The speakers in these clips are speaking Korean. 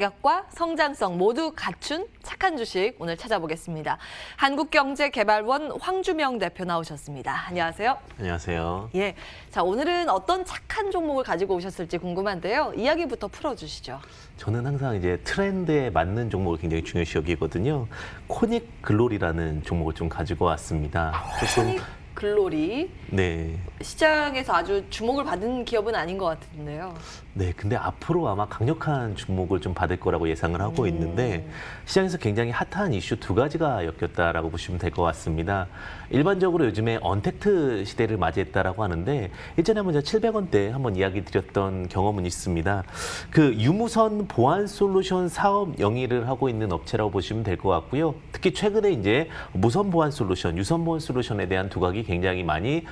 가격과 성장성 모두 갖춘 착한 주식 오늘 찾아보겠습니다. 한국경제개발원 황주명 대표 나오셨습니다. 안녕하세요. 안녕하세요. 예, 자 오늘은 어떤 착한 종목을 가지고 오셨을지 궁금한데요. 이야기부터 풀어주시죠. 저는 항상 이제 트렌드에 맞는 종목을 굉장히 중요시 여기거든요. 코닉 글로리라는 종목을 좀 가지고 왔습니다. 코닉 글로리. 네. 시장에서 아주 주목을 받은 기업은 아닌 것 같은데요. 네, 근데 앞으로 아마 강력한 주목을 좀 받을 거라고 예상을 하고 있는데 시장에서 굉장히 핫한 이슈 두 가지가 엮였다라고 보시면 될 것 같습니다. 일반적으로 요즘에 언택트 시대를 맞이했다라고 하는데 예전에 먼저 700원대 한번 이야기 드렸던 경험은 있습니다. 그 유무선 보안 솔루션 사업 영위를 하고 있는 업체라고 보시면 될 것 같고요. 특히 최근에 이제 무선 보안 솔루션, 유선 보안 솔루션에 대한 두각이 굉장히 많이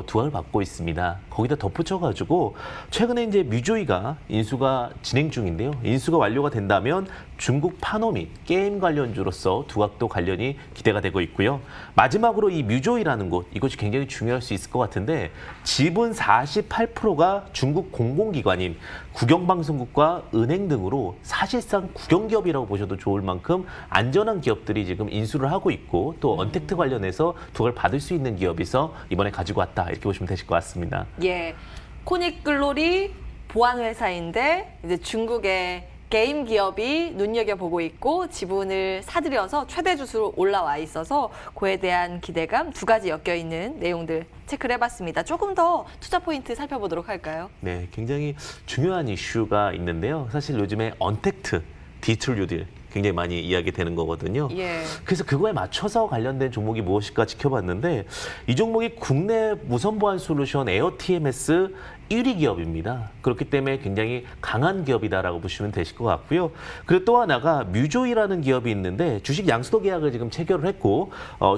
두각을 받고 있습니다. 거기다 덧붙여가지고 최근에 이제 뮤조이가 인수가 진행 중인데요. 인수가 완료가 된다면 중국 파노 및 게임 관련주로서 두각도 관련이 기대가 되고 있고요. 마지막으로 이 뮤조이라는 곳, 이것이 굉장히 중요할 수 있을 것 같은데 지분 48%가 중국 공공기관인 국영방송국과 은행 등으로 사실상 국영기업이라고 보셔도 좋을 만큼 안전한 기업들이 지금 인수를 하고 있고 또 언택트 관련해서 두각을 받을 수 있는 기업에서 이번에 가지고 왔다 이렇게 보시면 되실 것 같습니다. 예, 코닉 글로리 보안 회사인데 이제 중국의 게임 기업이 눈여겨보고 있고 지분을 사들여서 최대 주수로 올라와 있어서 그에 대한 기대감 두 가지 엮여 있는 내용들 체크를 해봤습니다. 조금 더 투자 포인트 살펴보도록 할까요? 네, 굉장히 중요한 이슈가 있는데요. 사실 요즘에 언택트, 디지털 뉴딜 굉장히 많이 이야기되는 거거든요. 예. 그래서 그거에 맞춰서 관련된 종목이 무엇일까 지켜봤는데 이 종목이 국내 무선 보안 솔루션 에어 TMS 1위 기업입니다. 그렇기 때문에 굉장히 강한 기업이다라고 보시면 되실 것 같고요. 그리고 또 하나가 뮤조이라는 기업이 있는데 주식 양수도 계약을 지금 체결을 했고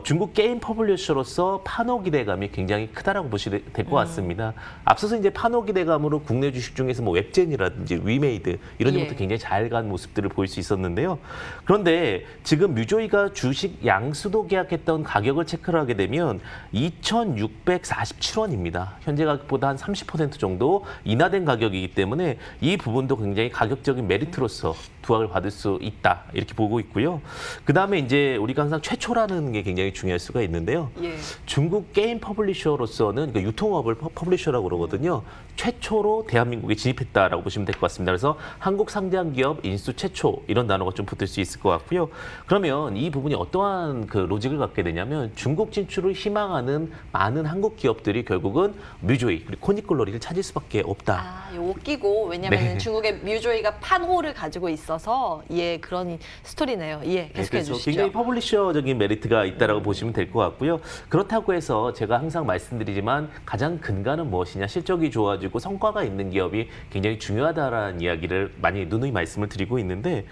중국 게임 퍼블리셔로서 판호 기대감이 굉장히 크다라고 보시면 될 것 같습니다. 앞서서 이제 판호 기대감으로 국내 주식 중에서 뭐 웹젠이라든지 위메이드 이런 예. 점부터 굉장히 잘 간 모습들을 보일 수 있었는데요. 그런데 지금 뮤조이가 주식 양수도 계약했던 가격을 체크를 하게 되면 2,647원입니다. 현재 가격보다 한 30% 정도 인하된 가격이기 때문에 이 부분도 굉장히 가격적인 메리트로서 두각을 받을 수 있다 이렇게 보고 있고요. 그 다음에 이제 우리가 항상 최초라는 게 굉장히 중요할 수가 있는데요. 예. 중국 게임 퍼블리셔로서는 그러니까 유통업을 퍼블리셔라고 그러거든요. 최초로 대한민국에 진입했다라고 보시면 될 것 같습니다. 그래서 한국 상장 기업 인수 최초 이런 단어가 좀 붙을 수 있을 것 같고요. 그러면 이 부분이 어떠한 그 로직을 갖게 되냐면 중국 진출을 희망하는 많은 한국 기업들이 결국은 뮤조이 그리고 코닉 글로리를 찾을 수밖에 없다. 아, 요거 끼고 왜냐면 네. 중국의 뮤조이가 판호를 가지고 있어서 예 그런 스토리네요. 예, 계속해 그래서 주시죠. 굉장히 퍼블리셔적인 메리트가 있다라고 보시면 될 것 같고요. 그렇다고 해서 제가 항상 말씀드리지만 가장 근간은 무엇이냐, 실적이 좋아지고 성과가 있는 기업이 굉장히 중요하다라는 이야기를 많이 누누이 말씀을 드리고 있는데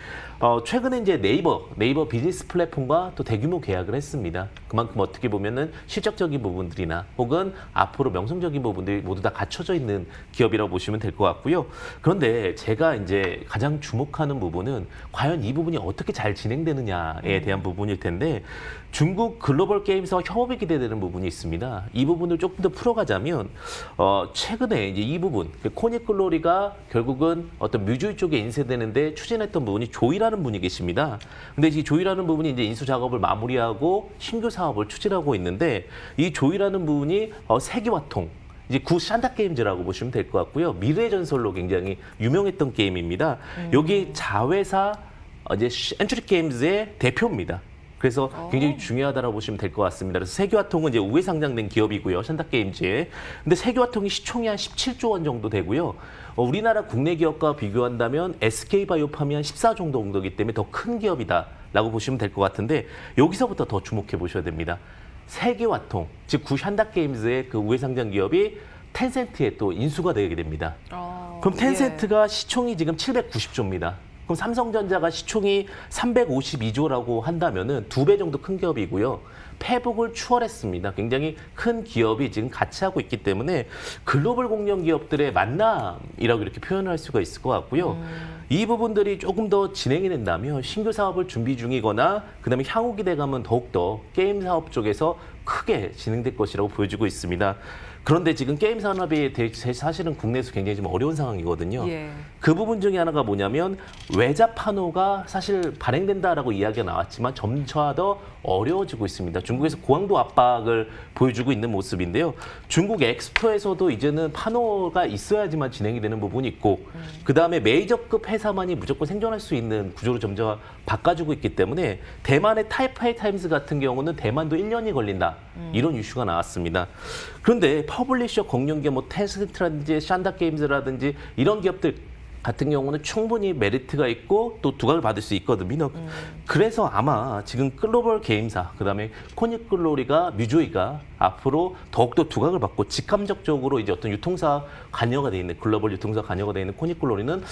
최근에 이제 네이버 비즈니스 플랫폼과 또 대규모 계약을 했습니다. 그만큼 어떻게 보면은 실적적인 부분들이나 혹은 앞으로 명성적인 부분들이 모두 다 갖춰져 있는 기업이라고 보시면 될 것 같고요. 그런데 제가 이제 가장 주목하는 부분은 과연 이 부분이 어떻게 잘 진행되느냐에 대한 부분일 텐데 중국 글로벌 게임사와 협업이 기대되는 부분이 있습니다. 이 부분을 조금 더 풀어가자면 최근에 이제 이 부분 코닉 글로리가 결국은 어떤 뮤조이 쪽에 인쇄되는데 추진했던 부분이 조이라는 분이 계십니다. 근데 이 조이라는 부분이 이제 인수 작업을 마무리하고 신규 사업을 추진하고 있는데 이 조이라는 부분이 세계화통 이제 구 샨다 게임즈라고 보시면 될 것 같고요. 미래의 전설로 굉장히 유명했던 게임입니다. 여기 자회사 이제 엔트리 게임즈의 대표입니다. 그래서 굉장히 중요하다고 보시면 될 것 같습니다. 그래서 세계화통은 이제 우회 상장된 기업이고요. 샨다 게임즈에. 근데 세계화통이 시총이 한 17조 원 정도 되고요. 우리나라 국내 기업과 비교한다면 SK바이오팜이 한 14 정도이기 때문에 더 큰 기업이다라고 보시면 될 것 같은데 여기서부터 더 주목해 보셔야 됩니다. 세계화통, 즉 구 샨다 게임즈의 그 우회 상장 기업이 텐센트에 또 인수가 되게 됩니다. 그럼 텐센트가 시총이 지금 790조입니다. 그럼 삼성전자가 시총이 352조라고 한다면은 2배 정도 큰 기업이고요. 페북을 추월했습니다. 굉장히 큰 기업이 지금 같이 하고 있기 때문에 글로벌 공룡 기업들의 만남이라고 이렇게 표현을 할 수가 있을 것 같고요. 이 부분들이 조금 더 진행이 된다면 신규 사업을 준비 중이거나 그다음에 향후 기대감은 더욱더 게임 사업 쪽에서 크게 진행될 것이라고 보여지고 있습니다. 그런데 지금 게임 산업이 사실은 국내에서 굉장히 좀 어려운 상황이거든요. 예. 그 부분 중에 하나가 뭐냐면 외자 판호가 사실 발행된다라고 이야기가 나왔지만 점차 더 어려워지고 있습니다. 중국에서 고강도 압박을 보여주고 있는 모습인데요. 중국 엑스포에서도 이제는 판호가 있어야지만 진행이 되는 부분이 있고 그다음에 메이저급 회사만이 무조건 생존할 수 있는 구조로 점점 바꿔주고 있기 때문에 대만의 타이페이 타임스 같은 경우는 대만도 1년이 걸린다. 이런 이슈가 나왔습니다. 그런데 퍼블리셔 공룡기업 뭐 텐센트라든지 샨다게임즈라든지 이런 기업들 같은 경우는 충분히 메리트가 있고 또 두각을 받을 수 있거든요. 그래서 아마 지금 글로벌 게임사, 그다음에 코닉글로리가 뮤조이가 앞으로 더욱더 두각을 받고 직감적적으로 이제 어떤 유통사 관여가 돼 있는 글로벌 유통사 관여가 돼 있는 코닉글로리는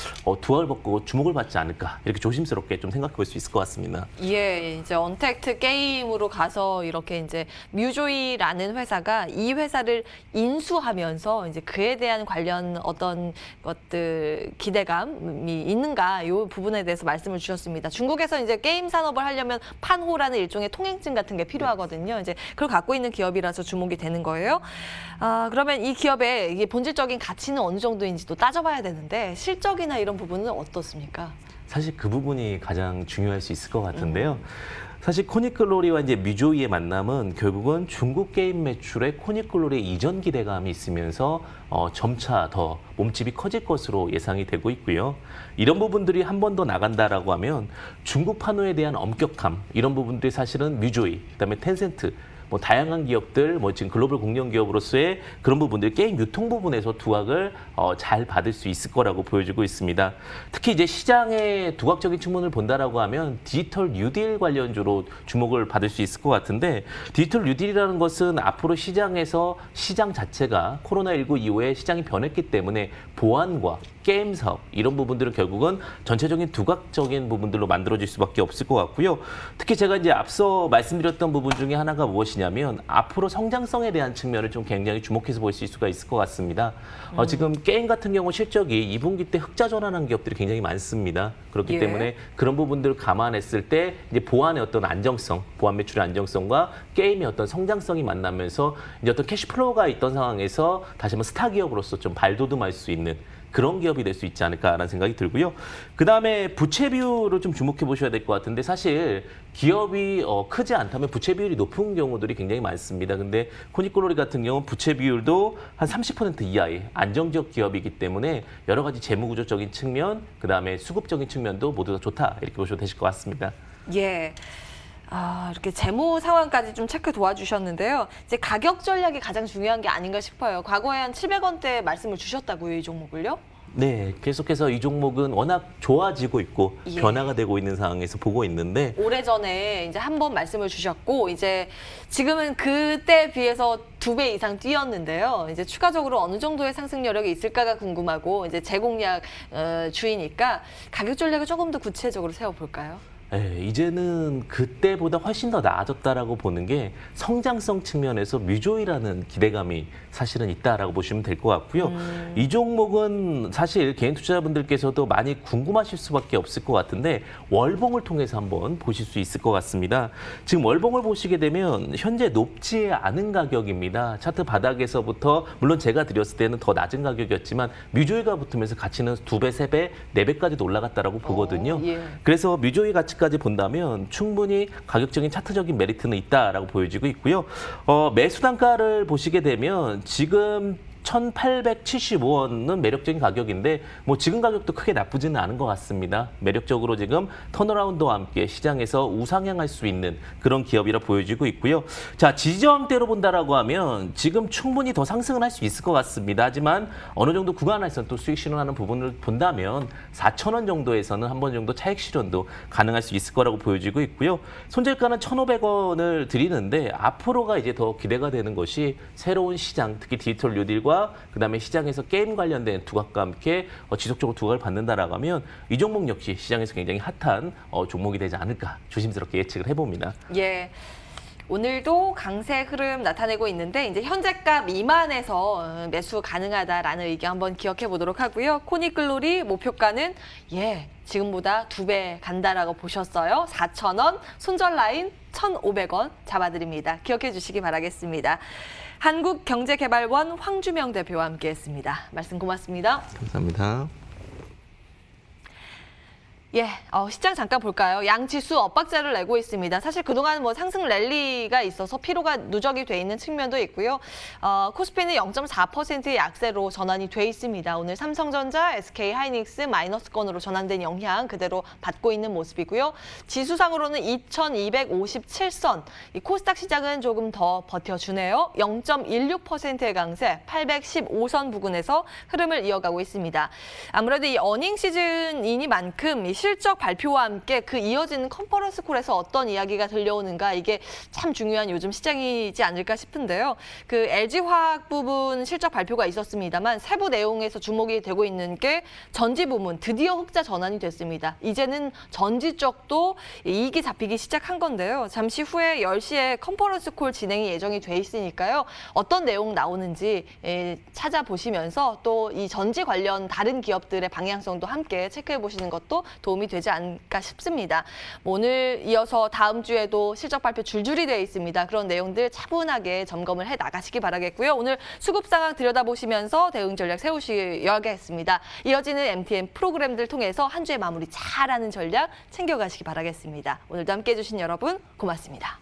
두각을 받고 주목을 받지 않을까 이렇게 조심스럽게 좀 생각해 볼 수 있을 것 같습니다. 예, 이제 언택트 게임으로 가서 이렇게 이제 뮤조이라는 회사가 이 회사를 인수하면서 이제 그에 대한 관련 어떤 것들 기대감이 있는가 이 부분에 대해서 말씀을 주셨습니다. 중국에서 이제 게임 산업을 하려면 판호라는 일종의 통행증 같은 게 필요하거든요. 이제 그걸 갖고 있는 기업이라서 주목이 되는 거예요. 그러면 이 기업의 이게 본질적인 가치는 어느 정도인지도 따져봐야 되는데 실적이나 이런 부분은 어떻습니까? 사실 그 부분이 가장 중요할 수 있을 것 같은데요. 사실 코닉글로리와 이제 뮤조이의 만남은 결국은 중국 게임 매출에 코닉글로리의 이전 기대감이 있으면서 점차 더 몸집이 커질 것으로 예상이 되고 있고요. 이런 부분들이 한 번 더 나간다라고 하면 중국 판호에 대한 엄격함 이런 부분들이 사실은 뮤조이, 그다음에 텐센트 뭐 다양한 기업들, 뭐 지금 글로벌 공룡 기업으로서의 그런 부분들 게임 유통 부분에서 두각을 잘 받을 수 있을 거라고 보여지고 있습니다. 특히 이제 시장의 두각적인 측면을 본다라고 하면 디지털 뉴딜 관련주로 주목을 받을 수 있을 것 같은데 디지털 뉴딜이라는 것은 앞으로 시장에서 시장 자체가 코로나19 이후에 시장이 변했기 때문에 보안과 게임 사업 이런 부분들은 결국은 전체적인 두각적인 부분들로 만들어질 수밖에 없을 것 같고요. 특히 제가 이제 앞서 말씀드렸던 부분 중에 하나가 무엇이냐면 앞으로 성장성에 대한 측면을 좀 굉장히 주목해서 볼 수가 있을 것 같습니다. 지금 게임 같은 경우 실적이 2분기 때 흑자 전환한 기업들이 굉장히 많습니다. 그렇기 예. 때문에 그런 부분들을 감안했을 때 이제 보안의 어떤 안정성, 보안 매출의 안정성과 게임의 어떤 성장성이 만나면서 이제 어떤 캐시플로우가 있던 상황에서 다시 한번 스타 기업으로서 좀 발돋움할 수 있는 그런 기업이 될 수 있지 않을까라는 생각이 들고요. 그다음에 부채 비율을 좀 주목해 보셔야 될 것 같은데 사실 기업이 크지 않다면 부채 비율이 높은 경우들이 굉장히 많습니다. 근데 코닉글로리 같은 경우는 부채 비율도 한 30% 이하의 안정적 기업이기 때문에 여러 가지 재무 구조적인 측면, 그다음에 수급적인 측면도 모두 다 좋다 이렇게 보셔도 되실 것 같습니다. 예. 이렇게 재무 상황까지 좀 체크 도와주셨는데요. 이제 가격 전략이 가장 중요한 게 아닌가 싶어요. 과거에 한 700원대 말씀을 주셨다고요, 이 종목을요? 네, 계속해서 이 종목은 워낙 좋아지고 있고 예. 변화가 되고 있는 상황에서 보고 있는데 오래전에 이제 한 번 말씀을 주셨고 이제 지금은 그때 비해서 2배 이상 뛰었는데요. 이제 추가적으로 어느 정도의 상승 여력이 있을까가 궁금하고 이제 제공약 주이니까 가격 전략을 조금 더 구체적으로 세워볼까요? 네, 이제는 그때보다 훨씬 더 나아졌다라고 보는 게 성장성 측면에서 뮤조이라는 기대감이 사실은 있다라고 보시면 될 것 같고요. 이 종목은 사실 개인 투자자분들께서도 많이 궁금하실 수밖에 없을 것 같은데 월봉을 통해서 한번 보실 수 있을 것 같습니다. 지금 월봉을 보시게 되면 현재 높지 않은 가격입니다. 차트 바닥에서부터 물론 제가 드렸을 때는 더 낮은 가격이었지만 뮤조이가 붙으면서 가치는 2배, 3배, 4배까지도 올라갔다라고 보거든요. 예. 그래서 뮤조이 가치까지 본다면 충분히 가격적인 차트적인 메리트는 있다라고 보여지고 있고요. 매수 단가를 보시게 되면 지금 1,875원은 매력적인 가격인데 뭐 지금 가격도 크게 나쁘지는 않은 것 같습니다. 매력적으로 지금 턴어라운드와 함께 시장에서 우상향할 수 있는 그런 기업이라 보여지고 있고요. 자, 지지저항대로 본다라고 하면 지금 충분히 더 상승을 할 수 있을 것 같습니다. 하지만 어느 정도 구간에서는 또 수익 실현하는 부분을 본다면 4,000원 정도에서는 한 번 정도 차익 실현도 가능할 수 있을 거라고 보여지고 있고요. 손절가는 1,500원을 드리는데 앞으로가 이제 더 기대가 되는 것이 새로운 시장, 특히 디지털 뉴딜과 그다음에 시장에서 게임 관련된 두각과 함께 지속적으로 두각을 받는다라고 하면 이 종목 역시 시장에서 굉장히 핫한 종목이 되지 않을까 조심스럽게 예측을 해봅니다. 예. 오늘도 강세 흐름 나타내고 있는데 이제 현재가 미만에서 매수 가능하다라는 의견 한번 기억해 보도록 하고요. 코닉글로리 목표가는 지금보다 2배 간다라고 보셨어요. 4,000원, 손절 라인 1,500원 잡아드립니다. 기억해 주시기 바라겠습니다. 한국경제개발원 황주명 대표와 함께했습니다. 말씀 고맙습니다. 감사합니다. 시장 잠깐 볼까요? 양지수 엇박자를 내고 있습니다. 사실 그동안 상승 랠리가 있어서 피로가 누적이 돼 있는 측면도 있고요. 코스피는 0.4%의 약세로 전환이 돼 있습니다. 오늘 삼성전자, SK하이닉스 마이너스권으로 전환된 영향 그대로 받고 있는 모습이고요. 지수상으로는 2257선, 이 코스닥 시장은 조금 더 버텨주네요. 0.16%의 강세, 815선 부근에서 흐름을 이어가고 있습니다. 아무래도 이 어닝 시즌이니만큼 이 실적 발표와 함께 그 이어지는 컨퍼런스 콜에서 어떤 이야기가 들려오는가 이게 참 중요한 요즘 시장이지 않을까 싶은데요. 그 LG화학 부분 실적 발표가 있었습니다만 세부 내용에서 주목이 되고 있는 게 전지 부문 드디어 흑자 전환이 됐습니다. 이제는 전지 쪽도 이익이 잡히기 시작한 건데요. 잠시 후에 10시에 컨퍼런스 콜 진행이 예정이 돼 있으니까요. 어떤 내용 나오는지 찾아보시면서 또 이 전지 관련 다른 기업들의 방향성도 함께 체크해 보시는 것도 도움이 되지 않을까 싶습니다. 오늘 이어서 다음 주에도 실적 발표 줄줄이 되어 있습니다. 그런 내용들 차분하게 점검을 해 나가시기 바라겠고요. 오늘 수급 상황 들여다보시면서 대응 전략 세우셔야겠습니다. 이어지는 MTN 프로그램들 통해서 한 주의 마무리 잘하는 전략 챙겨가시기 바라겠습니다. 오늘도 함께해 주신 여러분 고맙습니다.